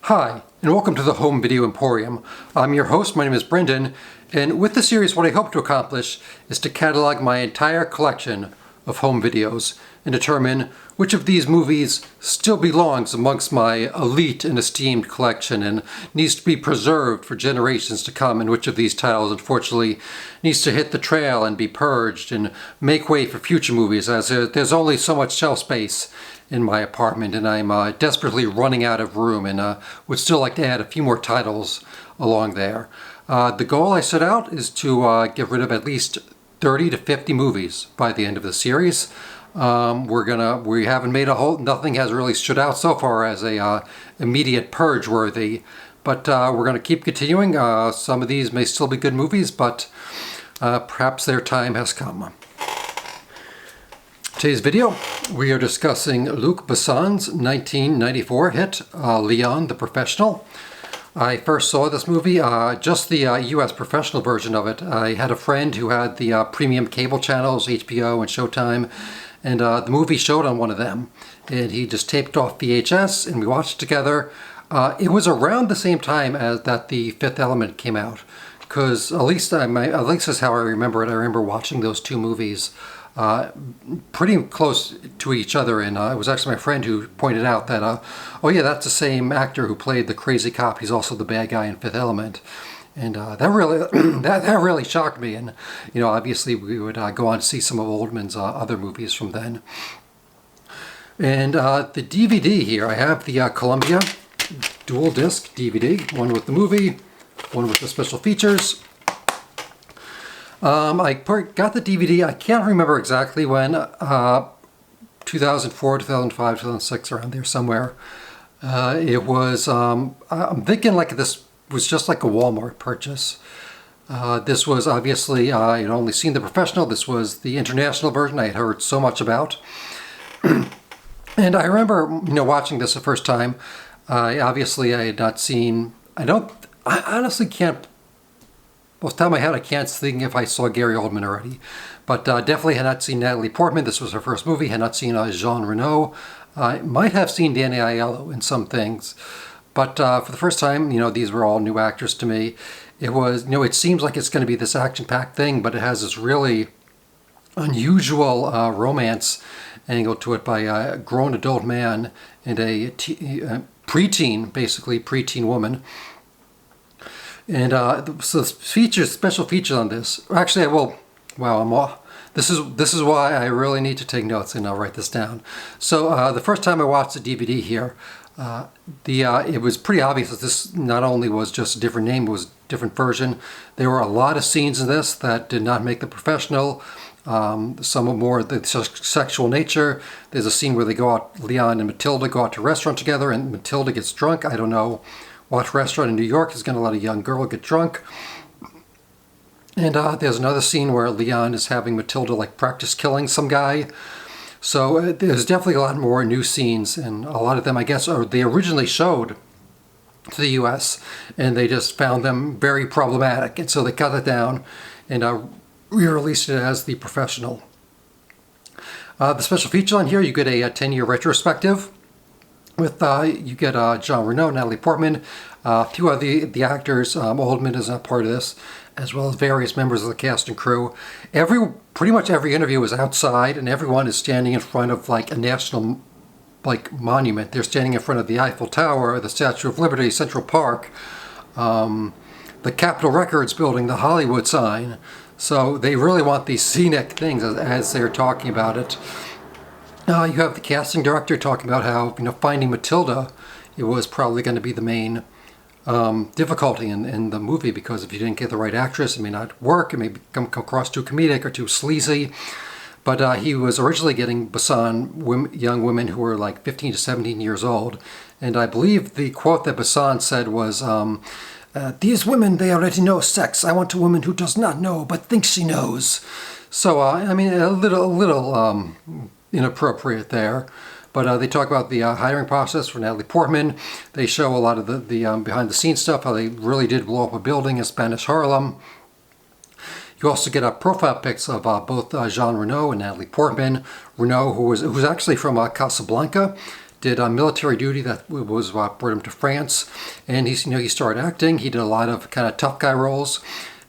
Hi, and welcome to the Home Video Emporium. I'm your host, my name is Brendan, and with the series what I hope to accomplish is to catalog my entire collection of home videos and determine which of these movies still belongs amongst my elite and esteemed collection and needs to be preserved for generations to come, and which of these titles unfortunately needs to hit the trail and be purged and make way for future movies, as there's only so much shelf space in my apartment and I'm desperately running out of room, and would still like to add a few more titles along there. The goal I set out is to get rid of at least 30 to 50 movies by the end of the series. We haven't made nothing has really stood out so far as a immediate purge worthy, but we're gonna keep continuing. Some of these may still be good movies, but perhaps their time has come. Today's video, we are discussing Luc Besson's 1994 hit, Leon the Professional. I first saw this movie, just the US professional version of it. I had a friend who had the premium cable channels, HBO and Showtime, and the movie showed on one of them. And he just taped off VHS and we watched it together. It was around the same time as that The Fifth Element came out, because at least that's how I remember it. I remember watching those two movies pretty close to each other, and it was actually my friend who pointed out that oh yeah, that's the same actor who played the crazy cop. He's also the bad guy in Fifth Element, and that really that really shocked me. And you know, obviously we would go on to see some of Oldman's other movies from then. And the DVD here, I have the Columbia dual disc DVD, one with the movie, one with the special features. I got the DVD, I can't remember exactly when, 2004, 2005, 2006, around there somewhere. It was, I'm thinking like this was just like a Walmart purchase. This was obviously, I had only seen The Professional. This was the international version I had heard so much about. And I remember, you know, watching this the first time. Obviously I had not seen, I honestly can't, off the top of my head, I can't think if I saw Gary Oldman already, but definitely had not seen Natalie Portman. This was her first movie. Had not seen Jean Reno. I might have seen Danny Aiello in some things, but for the first time, you know, these were all new actors to me. It was, you know, it seems like it's going to be this action-packed thing, but it has this really unusual romance angle to it by a grown adult man and a preteen, basically preteen woman. And so special features on this. Actually, this is why I really need to take notes, and I'll write this down. So the first time I watched the DVD here, it was pretty obvious that this not only was just a different name, it was a different version. There were a lot of scenes in this that did not make The Professional. Some are more the sexual nature. There's a scene where they go out, Leon and Matilda go out to a restaurant together, and Matilda gets drunk. I don't know what restaurant in New York is going to let a young girl get drunk. And there's another scene where Leon is having Matilda like practice killing some guy. So there's definitely a lot more new scenes, and a lot of them, I guess, they originally showed to the US and they just found them very problematic, and so they cut it down and re-released it as The Professional. The special feature on here, you get a 10-year retrospective with you get Jean Reno, Natalie Portman, a few of the actors. Oldman is not part of this, as well as various members of the cast and crew. Pretty much every interview is outside, and everyone is standing in front of like a national monument. They're standing in front of the Eiffel Tower, the Statue of Liberty, Central Park, the Capitol Records building, the Hollywood sign. So they really want these scenic things as they're talking about it. You have the casting director talking about how, you know, finding Matilda, it was probably going to be the main difficulty in the movie, because if you didn't get the right actress, it may not work. It may come across too comedic or too sleazy. But he was originally getting Besson young women who were like 15 to 17 years old. And I believe the quote that Besson said was, "These women, they already know sex. I want a woman who does not know but thinks she knows." So, I mean, a little inappropriate there. But they talk about the hiring process for Natalie Portman. They show a lot of the behind-the-scenes stuff, how they really did blow up a building in Spanish Harlem. You also get profile pics of both Jean Reno and Natalie Portman. Reno, who's actually from Casablanca. did military duty that was brought him to France, and he started acting. He did a lot of kind of tough guy roles.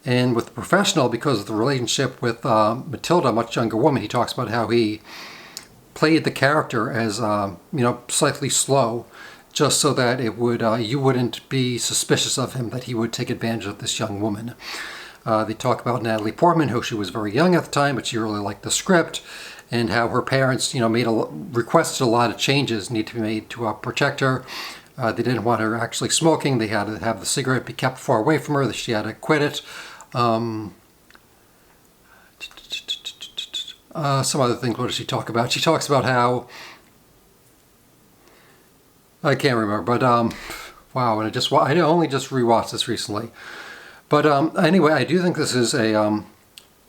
And with The Professional, because of the relationship with Matilda, a much younger woman, he talks about how he played the character as slightly slow, just so that it would you wouldn't be suspicious of him, that he would take advantage of this young woman. They talk about Natalie Portman, who she was very young at the time, but she really liked the script, and how her parents, requested a lot of changes need to be made to protect her. They didn't want her actually smoking. They had to have the cigarette be kept far away from her. That she had to quit it. Some other things. What does she talk about? She talks about how, I can't remember, but wow, and I only just rewatched this recently. But anyway, I do think this is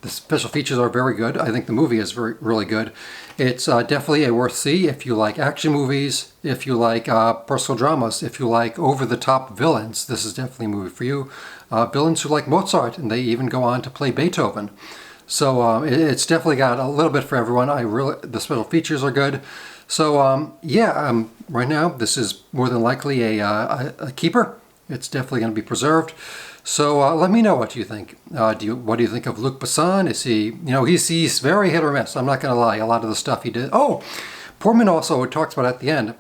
the special features are very good. I think the movie is really good. It's definitely a worth see if you like action movies, if you like personal dramas, if you like over-the-top villains. This is definitely a movie for you. Villains who like Mozart, and they even go on to play Beethoven. So it's definitely got a little bit for everyone. The special features are good. So yeah, right now this is more than likely a keeper. It's definitely going to be preserved. So let me know what you think. What do you think of Luc Besson? Is he, he's very hit or miss. I'm not going to lie. A lot of the stuff he did. Oh, Portman also talks about at the end.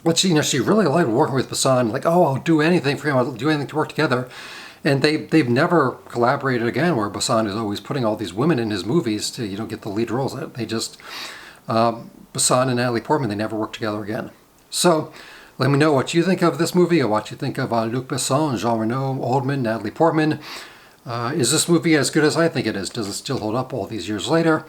But she really liked working with Besson. Like, oh, I'll do anything for him. I'll do anything to work together. And they've never collaborated again. Where Besson is always putting all these women in his movies to get the lead roles. They just Besson and Natalie Portman. They never worked together again. So. Let me know what you think of this movie, or what you think of Luc Besson, Jean Reno, Oldman, Natalie Portman. Is this movie as good as I think it is? Does it still hold up all these years later?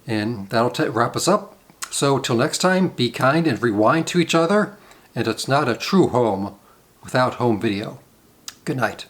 And that'll wrap us up. So till next time, be kind and rewind to each other. And it's not a true home without home video. Good night.